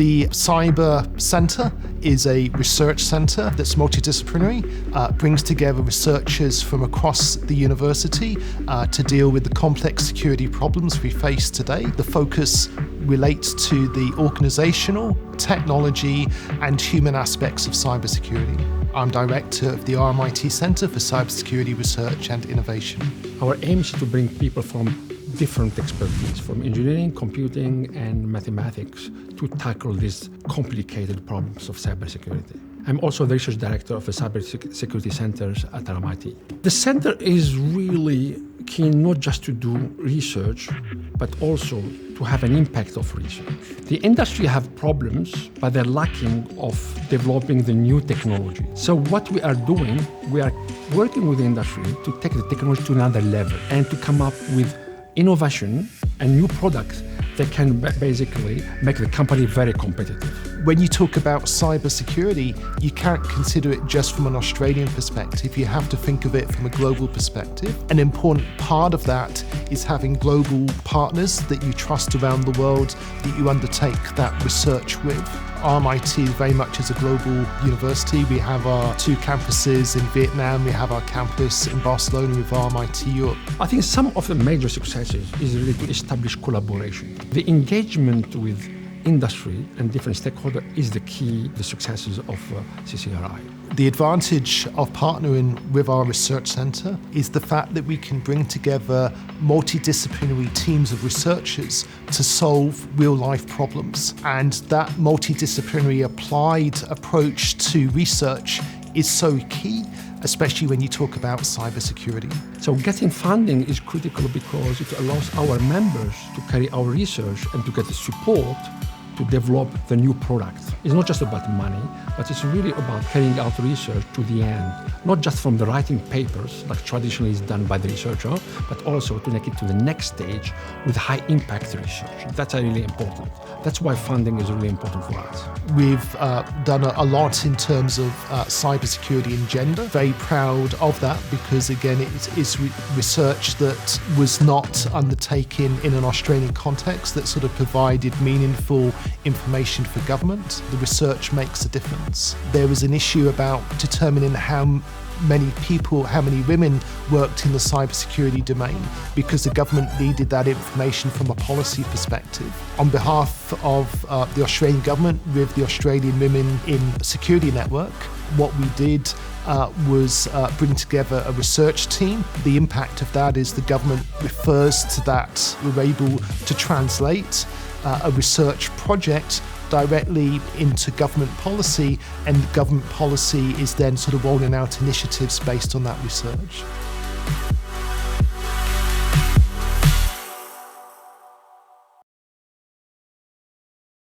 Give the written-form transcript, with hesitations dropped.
The Cyber Centre is a research centre that's multidisciplinary, brings together researchers from across the university to deal with the complex security problems we face today. The focus relates to the organisational, technology and human aspects of cybersecurity. I'm director of the RMIT Centre for Cybersecurity Research and Innovation. Our aim is to bring people from different expertise, from engineering, computing and mathematics, to tackle these complicated problems of cybersecurity. I'm also the research director of the cybersecurity centers at RMIT. The center is really keen not just to do research, but also to have an impact of research. The industry have problems, but they're lacking of developing the new technology. So what we are doing, we are working with the industry to take the technology to another level and to come up with innovation and new products that can basically make the company very competitive. When you talk about cybersecurity, you can't consider it just from an Australian perspective. You have to think of it from a global perspective. An important part of that is having global partners that you trust around the world that you undertake that research with. RMIT very much is a global university. We have our 2 campuses in Vietnam, we have our campus in Barcelona with RMIT Europe. I think some of the major successes is really to establish collaboration. The engagement with industry and different stakeholders is the key to the successes of CCSRI. The advantage of partnering with our research centre is the fact that we can bring together multidisciplinary teams of researchers to solve real-life problems. And that multidisciplinary applied approach to research is so key, especially when you talk about cybersecurity. So getting funding is critical because it allows our members to carry our research and to get the support to develop the new product. It's not just about money, but it's really about carrying out research to the end, not just from the writing papers, like traditionally is done by the researcher, but also to take it to the next stage with high impact research. That's really important. That's why funding is really important for us. We've done a lot in terms of cybersecurity and gender. Very proud of that because, again, it's research that was not undertaken in an Australian context that sort of provided meaningful information for government. The research makes a difference. There was an issue about determining how many women worked in the cybersecurity domain because the government needed that information from a policy perspective. On behalf of the Australian government with the Australian Women in Security Network, what we did was bring together a research team. The impact of that is the government refers to that. We're able to translate a research project directly into government policy, and government policy is then sort of rolling out initiatives based on that research.